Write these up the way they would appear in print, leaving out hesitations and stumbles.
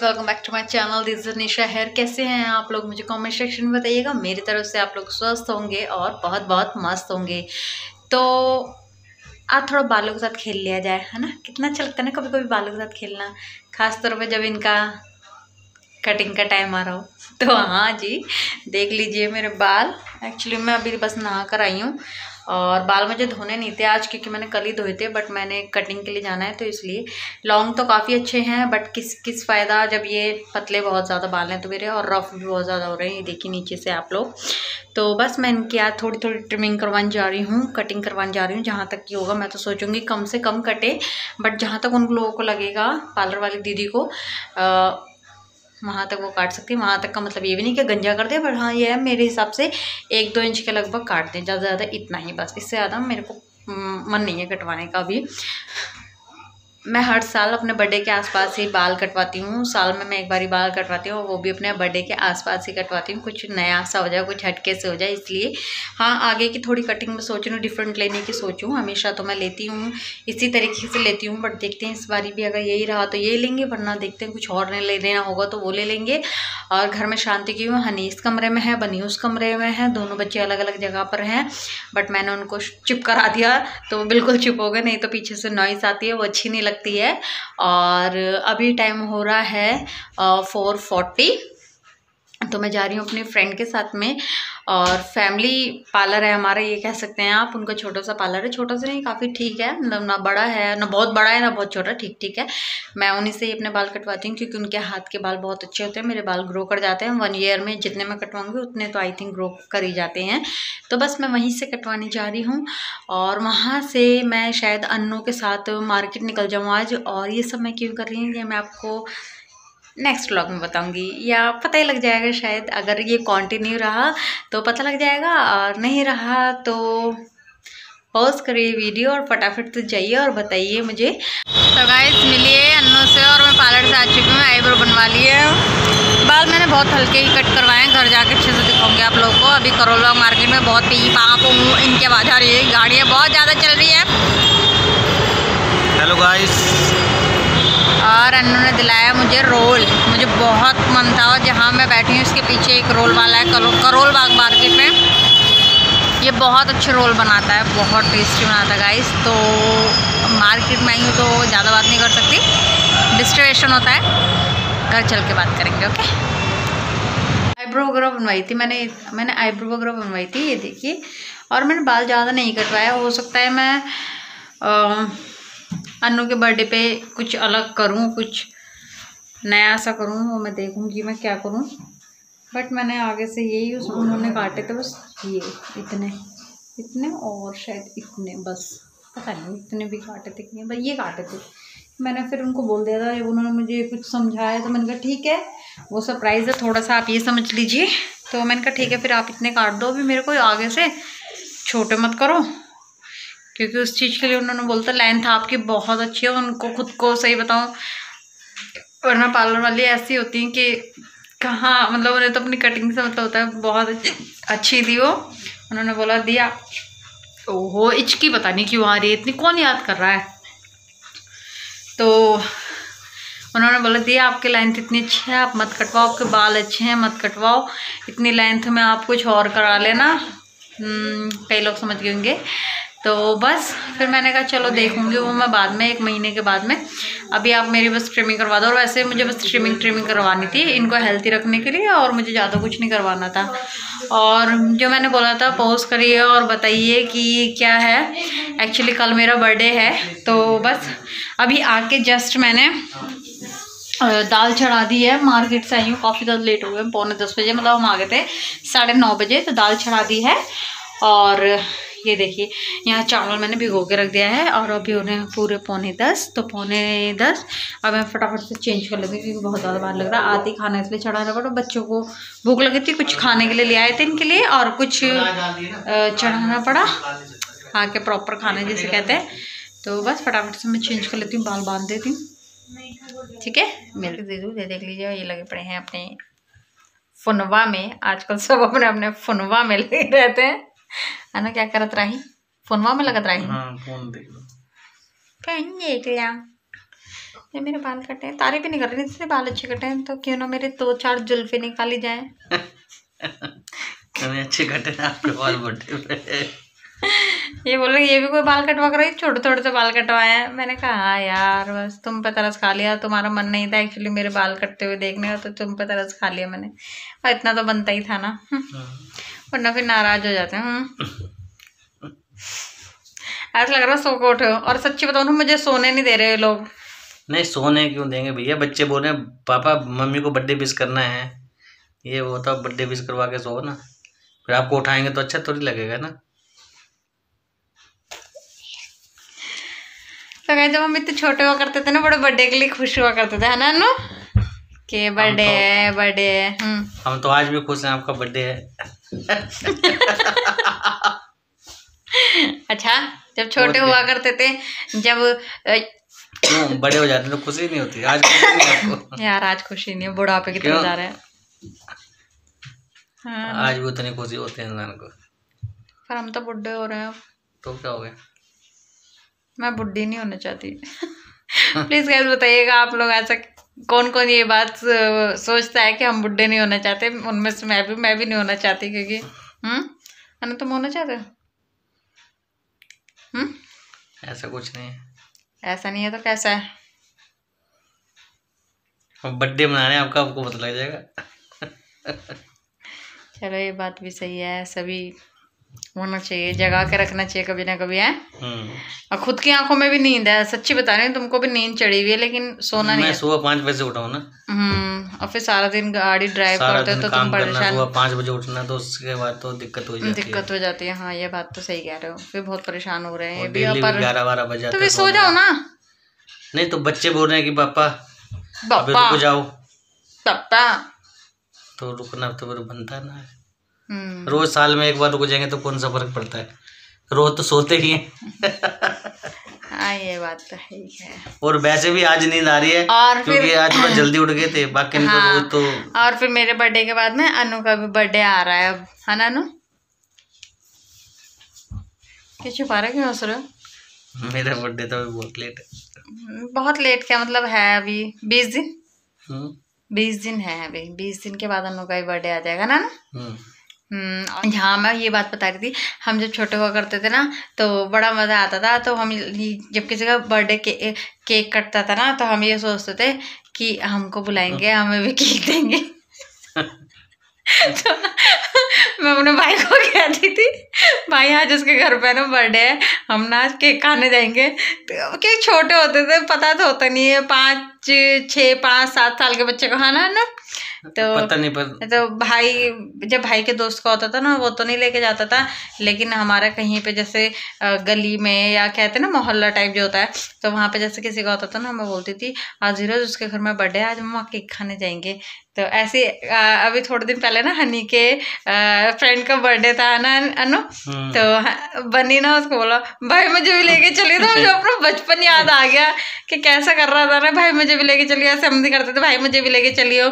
Welcome back to my channel. This is Nisha here. कैसे हैं आप लोग, मुझे कमेंट सेक्शन में बताइएगा। मेरी तरफ से आप लोग स्वस्थ होंगे और बहुत बहुत मस्त होंगे। तो आज थोड़ा बालों के साथ खेल लिया जाए, है ना। कितना अच्छा लगता है ना कभी कभी बालों के साथ खेलना, खास तौर पे जब इनका कटिंग का टाइम आ रहा हो। तो हाँ जी, देख लीजिए मेरे बाल। एक्चुअली मैं अभी बस नहा कर आई हूँ और बाल मुझे धोने नहीं थे आज, क्योंकि मैंने कल ही धोए थे, बट मैंने कटिंग के लिए जाना है तो इसलिए। लॉन्ग तो काफ़ी अच्छे हैं, बट किस फ़ायदा जब ये पतले बहुत ज़्यादा बाल हैं तो मेरे, और रफ भी बहुत ज़्यादा हो रहे हैं। ये देखिए नीचे से आप लोग। तो बस मैं इनकी आज थोड़ी थोड़ी ट्रिमिंग करवाने जा रही हूँ, कटिंग करवाने जा रही हूँ। जहाँ तक की होगा मैं तो सोचूंगी कम से कम कटे, बट जहाँ तक उन लोगों को लगेगा, पार्लर वाली दीदी को, वहाँ तक वो काट सकती है। वहाँ तक का मतलब ये भी नहीं कि गंजा कर दे, पर हाँ ये है मेरे हिसाब से 1-2 इंच के लगभग काट दें, ज़्यादा ज़्यादा इतना ही, बस। इससे ज़्यादा मेरे को मन नहीं है कटवाने का अभी। मैं हर साल अपने बर्थडे के आसपास ही बाल कटवाती हूँ। साल में मैं एक बार ही बाल कटवाती हूँ, वो भी अपने बर्थडे के आसपास ही कटवाती हूँ। कुछ नया सा हो जाए, कुछ हटके से हो जाए, इसलिए। हाँ, आगे की थोड़ी कटिंग में सोच रही हूँ डिफरेंट लेने की सोचूँ। हमेशा तो मैं लेती हूँ इसी तरीके से लेती हूँ, बट देखते हैं इस बारी भी अगर यही रहा तो ये लेंगे, वरना देखते हैं कुछ और ले लेना होगा तो वो ले लेंगे। और घर में शांति की हूँ। हनी इस कमरे में है, बनी उस कमरे में है, दोनों बच्चे अलग अलग जगह पर हैं, बट मैंने उनको चुप करा दिया तो वो बिल्कुल चुप हो गए, नहीं तो पीछे से नॉइस आती है, वो अच्छी नहीं लगती है। और अभी टाइम हो रहा है 4:40, तो मैं जा रही हूँ अपनी फ्रेंड के साथ में। और फैमिली पार्लर है हमारा, ये कह सकते हैं आप। उनका छोटा सा पार्लर है, छोटा सा नहीं, काफ़ी ठीक है, ना बड़ा है, ना बहुत बड़ा है, ना बहुत छोटा, ठीक ठीक है। मैं उन्हीं से ही अपने बाल कटवाती हूँ, क्योंकि उनके हाथ के बाल बहुत अच्छे होते हैं। मेरे बाल ग्रो कर जाते हैं 1 ईयर में, जितने मैं कटवाऊँगी उतने तो आई थिंक ग्रो कर ही जाते हैं। तो बस मैं वहीं से कटवाने जा रही हूँ, और वहाँ से मैं शायद अन्नू के साथ मार्केट निकल जाऊँ आज। और ये सब मैं क्यों कर रही हूँ ये मैं आपको नेक्स्ट व्लॉग में बताऊंगी, या पता ही लग जाएगा शायद। अगर ये कंटिन्यू रहा तो पता लग जाएगा, और नहीं रहा तो पॉज करिए वीडियो और फटाफट से जाइए और बताइए मुझे। तो गाइस मिलिए अन्नू से, और मैं पार्लर से आ चुकी हूँ। आईब्रो बनवा लिए, बाल मैंने बहुत हल्के ही कट करवाए हैं। घर जाके अच्छे से दिखाऊंगी आप लोगों को। अभी करोल बाग मार्केट में बहुत पी पाँप इनकी आवाज़ आ रही है, गाड़ियाँ बहुत ज़्यादा चल रही है। Hello guys. और अन्नू ने दिलाया मुझे रोल। मुझे बहुत मन था, और जहाँ मैं बैठी हूँ इसके पीछे एक रोल वाला है करोल बाग मार्केट में। ये बहुत अच्छे रोल बनाता है, बहुत टेस्टी बनाता है गाइस। तो मार्केट में आई हूँ तो ज़्यादा बात नहीं कर सकती, डिस्ट्रैक्शन होता है, घर चल के बात करेंगे। ओके। आईब्रो वगैरह बनवाई थी मैंने आईब्रो वगैरह बनवाई थी, ये देखिए। और मैंने बाल ज़्यादा नहीं कटवाया। हो सकता है मैं अन्नू के बर्थडे पे कुछ अलग करूं, कुछ नया सा करूं, वो मैं देखूंगी मैं क्या करूं। बट मैंने आगे से यही उन्होंने काटे थे, बस ये इतने और शायद इतने, बस पता नहीं इतने भी काटे थे कि नहीं, बस ये काटे थे। मैंने फिर उनको बोल दिया था, जब उन्होंने मुझे कुछ समझाया तो मैंने कहा ठीक है, वो सरप्राइज़ है थोड़ा सा, आप ये समझ लीजिए। तो मैंने कहा ठीक है, फिर आप इतने काट दो, अभी मेरे को आगे से छोटे मत करो, क्योंकि उस चीज़ के लिए उन्होंने बोलता लेंथ आपकी बहुत अच्छी है। उनको खुद को सही बताऊं, वरना पार्लर वाली ऐसी होती हैं कि कहाँ, मतलब उन्हें तो अपनी कटिंग से मतलब होता है। बहुत अच्छी थी वो, उन्होंने बोला दिया। ओहो, इचकी पता नहीं क्यों आ रही है इतनी, कौन याद कर रहा है। तो उन्होंने बोला दिया आपकी लेंथ इतनी अच्छी है, आप मत कटवाओ, आपके बाल अच्छे हैं, मत कटवाओ इतनी लेंथ में, आप कुछ और करा लेना। कई लोग समझ गए होंगे। तो बस फिर मैंने कहा चलो देखूंगी वो मैं बाद में, 1 महीने के बाद में। अभी आप मेरी बस ट्रिमिंग करवा दो। और वैसे मुझे बस ट्रिमिंग करवानी थी इनको हेल्थी रखने के लिए, और मुझे ज़्यादा कुछ नहीं करवाना था। और जो मैंने बोला था पॉज करिए और बताइए कि क्या है। एक्चुअली कल मेरा बर्थडे है, तो बस अभी आके जस्ट मैंने दाल चढ़ा दी है। मार्केट से आई हूँ, काफ़ी ज़्यादा लेट हो गए, 9:45 बजे, मतलब हम आ गए थे 9:30 बजे, तो दाल चढ़ा दी है। और ये देखिए यहाँ चावल मैंने भिगो के रख दिया है, और अभी उन्हें पूरे 9:45, तो 9:45। अब मैं फटाफट से चेंज कर लेती हूँ, क्योंकि बहुत ज़्यादा बार लग रहा है। आती खाना इसलिए चढ़ाना पड़ा, बच्चों को भूख लगी थी, कुछ खाने के लिए ले आए थे इनके लिए, और कुछ चढ़ाना पड़ा, आके प्रॉपर खाना जिसे कहते हैं। तो बस फटाफट से मैं चेंज कर लेती हूँ, बाल बांध देती हूँ, ठीक है। मिल दे दूँ, देख लीजिए, ये लगे पड़े हैं अपने फुनवा में। आजकल सब अपने अपने फुनवा में लगे रहते हैं, है ना। क्या करत रही, फोनवा में लगत रही। हाँ, फोन देख लो, फोन देख लिया। ये मेरे बाल कटे हैं, तारीफ भी नहीं कर रही, इसलिए बाल अच्छे कटे हैं, तो क्यों ना मेरे 2-4 जुल्फे निकाली जाए। अच्छे कटे हैं आपके बाल बर्थडे पे। ये बोल रहे ये भी कोई बाल कटवा कर रही, छोटे छोटे से बाल कटवाए हैं। मैंने कहा हाँ यार, बस तुम पे तरस खा लिया, तुम्हारा मन नहीं था एक्चुअली मेरे बाल कटते हुए देखने का, तो तुम पे तरस खा लिया मैंने, और इतना तो बनता ही था ना, वरना फिर नाराज हो जाते हैं। ऐसा लग रहा है सो के उठे हो, और सच्ची बताऊँ ना मुझे सोने नहीं दे रहे लोग। नहीं सोने क्यों देंगे भैया, बच्चे बोल रहे हैं पापा मम्मी को बर्थडे विश करना है, ये वो तो बर्थडे विश करवा के सो ना, फिर आपको उठाएंगे तो अच्छा थोड़ी लगेगा ना। तो कहीं जब हम इतने छोटे हुआ करते थे ना, बड़े बर्थडे के लिए खुश हुआ करते थे, है ना नो, कि बर्थडे है बर्थडे है। हम तो आज भी खुश हैं आपका बर्थडे है। अच्छा, जब छोटे हुआ करते थे, जब क्यों बड़े हो जाते तो खुशी नहीं होती? आज खुशी नहीं आपको? यार आज खुशी नहीं है, बुढ़ापे की तरफ जा रहे हैं। हाँ, आज भी उतनी खुशी होती है इंसान को, पर हम तो बुढ़े हो रहे हैं। तो क्या हो गया? मैं बुढ़ी नहीं होना चाहती। प्लीज गाइस बताइएगा आप लोग ऐसा कौन कौन ये बात सोचता है कि हम बुढ़े नहीं होना चाहते। उनमें से मैं भी नहीं होना चाहती, क्योंकि है ना, तुम होना चाहते हो? ऐसा कुछ नहीं है। ऐसा नहीं है तो कैसा है? हम बर्थडे मना रहे हैं आपका, आपको पता लग जाएगा। चलो ये बात भी सही है, सभी होना चाहिए, जगा के रखना चाहिए कभी ना कभी, है। और खुद की आंखों में भी नींद है, सच्ची बता रही हूँ, तुमको भी नींद चढ़ी हुई है, लेकिन सोना नहीं है। मैं सुबह 5 बजे उठा हूँ ना। और फिर सारा दिन गाड़ी ड्राइव करते हो तो तुम परेशान। सुबह 5 बजे उठना, तो उसके बाद तो दिक्कत हो जाती है। हाँ ये बात तो सही कह रहे हो, फिर बहुत परेशान हो रहे हैं। 11-12 बजे तो फिर सो जाओ ना। नहीं तो बच्चे बोल रहे हैं कि पापा अभी रुक जाओ, तो रुकना तो फिर बनता ना है। रोज साल में एक बार रुक जाएंगे तो कौन सा फर्क पड़ता है, रोज तो सोते ही हैं। हाँ ये बात तो है। और वैसे भी आज नींद आ रही है, और क्योंकि आज थोड़ा जल्दी उठ गए थे, बाकी नहीं तो रोज तो। और फिर मेरे बर्थडे के बाद में अनु का भी बर्थडे आ रहा है अब, है ना अनु? क्या छुपा रहे, क्यों हंस रहे हो? मेरा बर्थडे तो बहुत लेट है। बहुत लेट क्या मतलब है? अभी 20 दिन 20 दिन है अभी, 20 दिन के बाद अनु का भी बर्थडे आ जाएगा ना। हाँ मैं ये बात बता रही थी, हम जब छोटे हुआ करते थे ना तो बड़ा मज़ा आता था। तो हम जब किसी का बर्थडे केक कटता था ना, तो हम ये सोचते थे कि हमको बुलाएंगे, हमें भी केक देंगे। तो मैं अपने भाई को कहती थी, भाई आज उसके घर पे ना बर्थडे है, हम ना आज केक खाने जाएंगे। तो केक छोटे होते थे, पता तो होता नहीं है, 5, 6, 5, 7 साल के बच्चे को खाना है ना, तो पता नहीं तो भाई जब भाई के दोस्त का होता था ना, वो तो नहीं लेके जाता था, लेकिन हमारा कहीं पे जैसे गली में या कहते हैं ना मोहल्ला टाइप जो होता है, तो वहाँ पे जैसे किसी का होता था ना, मैं बोलती थी आज हीरोज उसके घर में बर्थडे, आज मम्मा केक खाने जाएंगे। तो ऐसे अभी थोड़े दिन पहले ना हनी के फ्रेंड का बर्थडे था ना अनु, तो बनी ना उसको बोला भाई मुझे भी लेके चलिए। तो मुझे अपना बचपन याद आ गया कि कैसा कर रहा था ना, भाई मुझे भी लेके चलिए, ऐसे हम भी करते थे, भाई मुझे भी लेके चलियो,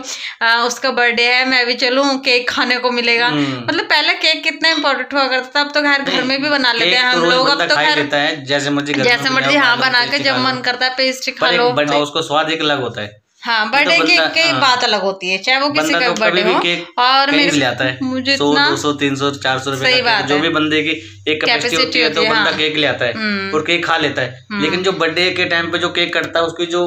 उसका बर्थडे है मैं भी चलूँ, केक खाने को मिलेगा। मतलब पहले केक कितना इम्पोर्टेंट हुआ करता था, अब तो घर में भी बना लेते हैं हम लोग, अब तो खैर जैसे मर्जी हाँ बना के जब मन करता है पेस्ट्री खा लो, उसको स्वाद एक अलग होता है। हाँ बर्थडे केक की बात अलग होती है, चाहे वो किसी का बर्थडे हो। और मुझे 100, 200, 300, 400 रुपए जो भी बंदे की एक कैपेसिटी होती है, तो बंदा केक ले आता है और केक खा लेता है। लेकिन जो बर्थडे के टाइम पे जो केक कटता है, उसकी जो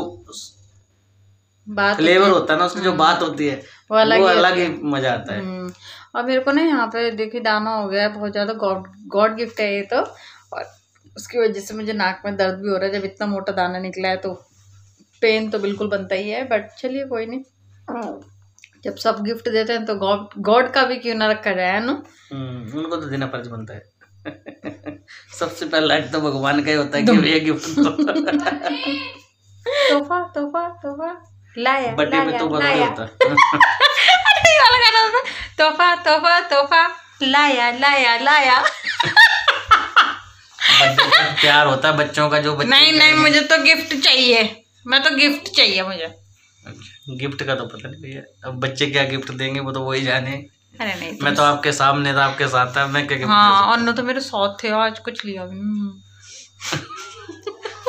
फ्लेवर होता है ना, उसकी जो बात होती है, वो अलग ही मजा आता है। और मेरे को ना यहाँ पे देखिए दाना हो गया है बहुत ज्यादा, गॉड गिफ्ट है ये तो, और उसकी वजह से मुझे नाक में दर्द भी हो रहा है। जब इतना मोटा दाना निकला है तो पेन तो बिल्कुल बनता ही है, बट चलिए कोई नहीं, जब सब गिफ्ट देते हैं तो गॉड का भी क्यों ना रखा जाए ना। उनको तो देना फर्ज बनता है। सबसे पहला तो भगवान का ही होता है कि ये गिफ्ट तोहफा तोहफा तोहफा लाया, बर्थडे पे तोहफा नहीं होता। तोहफा तोहफा तोहफा लाया लाया लाया। प्यार होता है बच्चों का, जो नहीं मुझे तो गिफ्ट चाहिए, मैं तो गिफ्ट चाहिए मुझे। गिफ्ट का तो पता नहीं भैया, अब बच्चे क्या गिफ्ट देंगे वो तो वही जाने। अरे नहीं मैं तो आपके सामने था, आपके साथ था, मैं क्या गिफ्ट हाँ अन्नू तो मेरे साथ थे, आज कुछ लिया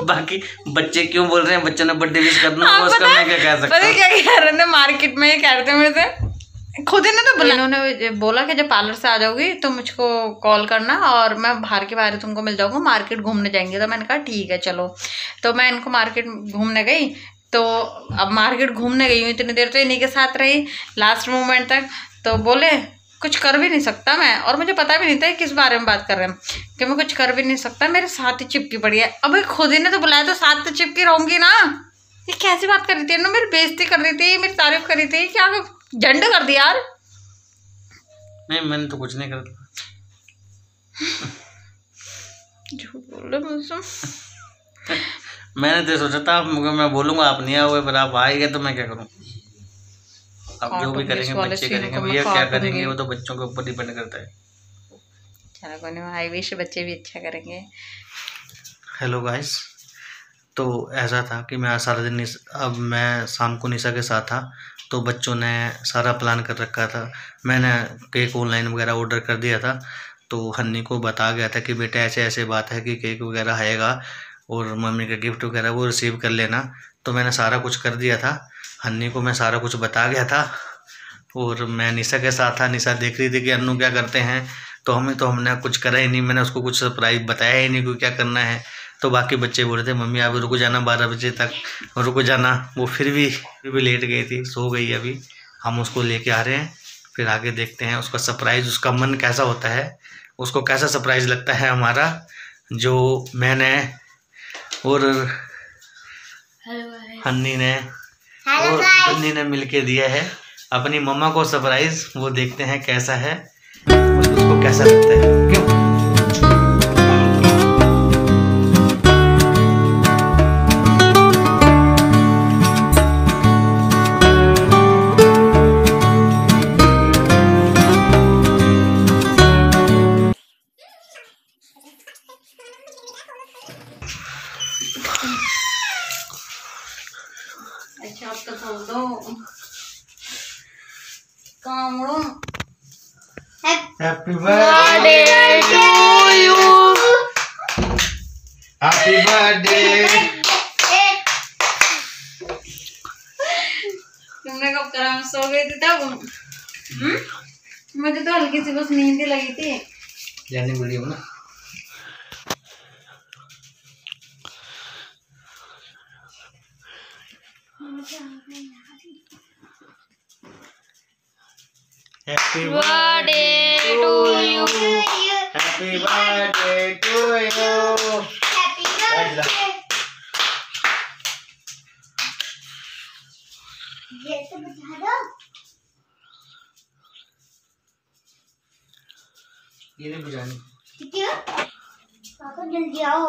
बाकी बच्चे क्यों बोल रहे हैं, बच्चों ने बर्थडे विश करना, उसका मैं क्या कह सकता हूँ। क्या कह रहे थे मार्केट में, कह रहे थे मेरे से, खुद ही ने तो बोला, इन्होंने बोला कि जब पार्लर से आ जाओगी तो मुझको कॉल करना और मैं बाहर के बाहर तुमको मिल जाऊंगा, मार्केट घूमने जाएंगे। तो मैंने कहा ठीक है चलो। तो मैं इनको मार्केट घूमने गई। तो अब मार्केट घूमने गई हूँ इतनी देर, तो इन्हीं के साथ रही लास्ट मोमेंट तक। तो बोले कुछ कर भी नहीं सकता मैं, और मुझे पता भी नहीं था किस बारे में बात कर रहे हैं, कि मैं कुछ कर भी नहीं सकता, मेरे साथ ही चिपकी पड़ी है। अब खुद ही ने तो बुलाया तो साथ तो चिपकी रहूंगी ना। ये कैसी बात कर रही थी ना, मेरी बेइज्जती कर रही थी, मेरी तारीफ कर रही थी, क्या झंड कर दिया यार। नहीं मैंने तो कुछ नहीं कर दिया, झूठ बोल रहे मुझसे। मैंने तो सोचा था मैं बोलूंगा आप नहीं आओगे, पर आप आए गए तो मैं क्या करूं। अब जो भी करेंगे बच्चे करेंगे, भैया क्या करेंगे वो तो बच्चों के ऊपर डिपेंड करता है। चलो कोई नहीं, आई विश बच्चे भी अच्छा करेंगे। हेलो गाइस, तो ऐसा था कि मैं सारा दिन अब मैं शाम को निशा के साथ था, तो बच्चों ने सारा प्लान कर रखा था। मैंने केक ऑनलाइन वगैरह ऑर्डर कर दिया था, तो हन्नी को बता गया था कि बेटा ऐसे ऐसे बात है कि केक वगैरह आएगा और मम्मी का गिफ्ट वगैरह वो रिसीव कर लेना। तो मैंने सारा कुछ कर दिया था, हन्नी को मैं सारा कुछ बता गया था, और मैं निशा के साथ था। निशा देख रही थी कि अन्नू क्या करते हैं, तो हमने कुछ करा ही नहीं, मैंने उसको कुछ सरप्राइज बताया ही नहीं कि क्या करना है। तो बाकी बच्चे बोल रहे थे मम्मी आप रुको जाना 12 बजे तक, रुको जाना। वो फिर भी लेट गई थी, सो गई। अभी हम उसको लेके आ रहे हैं, फिर आगे देखते हैं उसका सरप्राइज़, उसका मन कैसा होता है, उसको कैसा सरप्राइज़ लगता है हमारा, जो मैंने और हन्नी ने और बन्नी ने मिलके दिया है अपनी मम्मा को सरप्राइज़। वो देखते हैं कैसा है, उसको कैसा लगता है। क्यों अच्छा अब तो बोल दो कामड़ो। Happy birthday to you, happy birthday. तुमने कब करा, मैं सो गई थी तब। मुझे तो हल्की सी बस नींद लगी थी। जाने वीडियो ना happy birthday to you, happy birthday to you, happy birthday. ये तो बता दो, ये नहीं बुझानी। क्यों? पापा जल्दी आओ।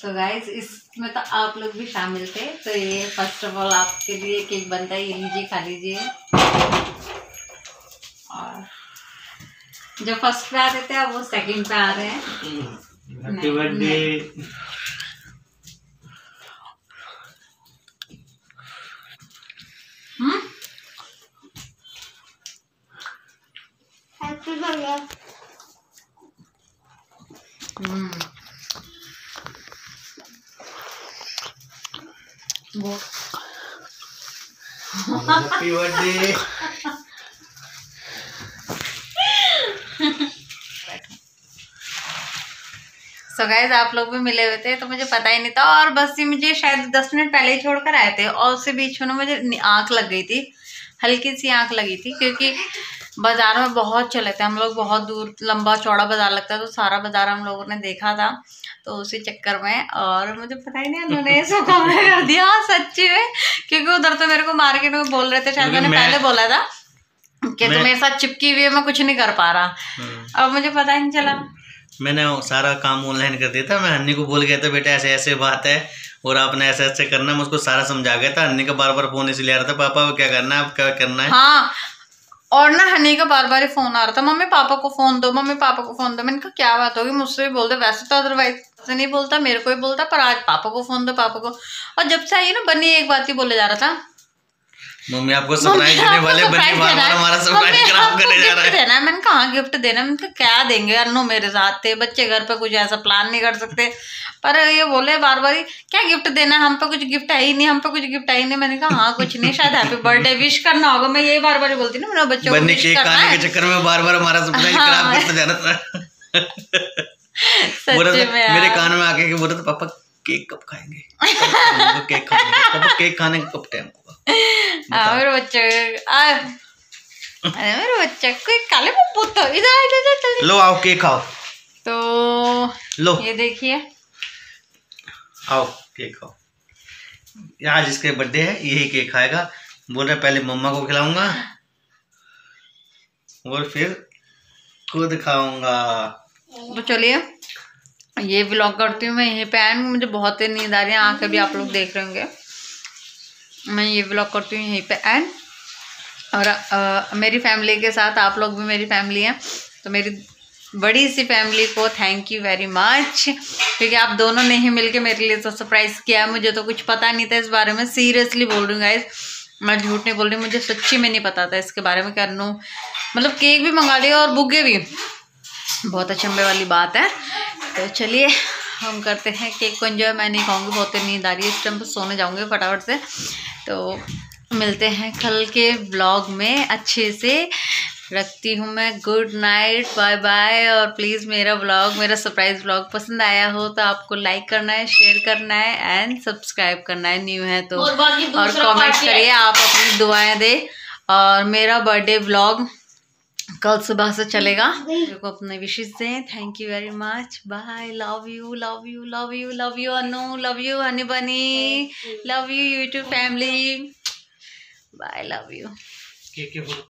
तो गाइस इसमें तो आप लोग भी शामिल थे, तो ये फर्स्ट ऑफ ऑल आपके लिए केक बनता है, ये लीजिए खा लीजिए। और जो फर्स्ट पे आ रहे थे अब वो सेकंड पे आ रहे हैं। Happy birthday. Happy birthday. वो हैप्पी बर्थडे। सो गाइस आप लोग भी मिले हुए थे, तो मुझे पता ही नहीं था, और बस ये मुझे शायद 10 मिनट पहले ही छोड़कर आए थे, और उससे बीच में मुझे आँख लग गई थी, हल्की सी आँख लगी थी, क्योंकि बाजार में बहुत चले थे हम लोग, बहुत दूर लंबा चौड़ा बाजार लगता है, तो सारा बाजार हम लोगों ने देखा था, तो उसी चक्कर में। और मुझे पता ही नहीं उन्होंने ये सब काम कर दिया सच्ची में, क्योंकि उधर तो मेरे को मार्केट में बोल रहे थे, शायद मैंने पहले बोला था कि तू मेरे साथ चिपकी हुई है, मैं कुछ नहीं कर पा रहा। अब मुझे पता ही नहीं चला। मैंने सारा काम ऑनलाइन कर दिया था, मैं हन्नी को बोल गया था बेटा ऐसे ऐसे बात है और आपने ऐसे ऐसे करना, मैं उसको सारा समझा गया था। हन्नी का बार बार फोन इसलिए आ रहा था, पापा क्या करना है, अब क्या करना है। हाँ, और ना हनी का बार बार फोन आ रहा था, मम्मी पापा को फोन दो, मम्मी पापा को फोन दो। मैंने कहा क्या बात होगी, मुझसे भी बोल दो, वैसे तो अदरवाइज से नहीं बोलता, मेरे को ही बोलता, पर आज पापा को फोन दो, पापा को। और जब से आई ना बन्नी एक बात ही बोले जा रहा था मम्मी आपको सरप्राइज देने वाले बनी, बार बार हमारा सरप्राइज खराब करने जा रहा है। देना, मैंने कहा गिफ्ट देना, मैंने कहा क्या देंगे, अन्नू मेरे साथ थे, बच्चे घर पे कुछ ऐसा प्लान नहीं कर सकते, पर ये बोले बार बार क्या गिफ्ट देना, हम पे कुछ गिफ्ट है ही नहीं, हम पे कुछ गिफ्ट है ही नहीं। मैंने कहा हाँ कुछ नहीं, शायद हैप्पी बर्थडे विश करना होगा, मैं यही बार बार बोलती ना मेरे बच्चों को विश केक करना खाने के चक्कर में बार बार हमारा सरप्राइज खराब करते जा रहा था। मेरे कान में आके बोल रहे थे पापा केक कब खाएंगे, केक खाएंगे, पापा केक खाने का कब टाइम होगा। मेरे बच्चे कोई काले पुत इधर लो आओ केक खाओ, तो लो ये देखिए, आओ केक खाओ। आज इसके बर्थडे है, यही केक खाएगा। बोल रहा पहले मम्मा को खिलाऊंगा और फिर खुद खाऊंगा। तो चलिए ये व्लॉग करती हूँ मैं यहीं पे एंड। मुझे बहुत ही नींद आ रही है, आंखें भी आप लोग देख रहे होंगे। मैं ये व्लॉग करती हूँ यहीं पे एंड। और मेरी फैमिली के साथ आप लोग भी मेरी फैमिली हैं, तो मेरी बड़ी सी फैमिली को थैंक यू वेरी मच, क्योंकि आप दोनों ने ही मिलके मेरे लिए तो सरप्राइज़ किया है। मुझे तो कुछ पता नहीं था इस बारे में, सीरियसली बोल रही हूँ गाइस, मैं झूठ नहीं बोल रही, मुझे सच्ची में नहीं पता था इसके बारे में। करनू मतलब केक भी मंगा लिया और बुग्गे भी, बहुत अचंभे वाली बात है। तो चलिए हम करते हैं केक को एंजॉय। मैं नहीं खाऊंगी, बहुत नींद आ रही है इस टाइम, पर सोने जाऊंगी फटाफट से। तो मिलते हैं कल के व्लॉग में, अच्छे से रखती हूँ मैं, गुड नाइट, बाय बाय। और प्लीज़ मेरा व्लॉग, मेरा सरप्राइज व्लॉग पसंद आया हो तो आपको लाइक करना है, शेयर करना है एंड सब्सक्राइब करना है न्यू है तो, और कमेंट्स करिए, आप अपनी दुआएं दे। और मेरा बर्थडे व्लॉग कल सुबह से चलेगा, मेरे को अपने विशेष दें। Thank you very much, bye, love you love you love you love you Anu, love you honey bunny, love you YouTube family, bye, love you.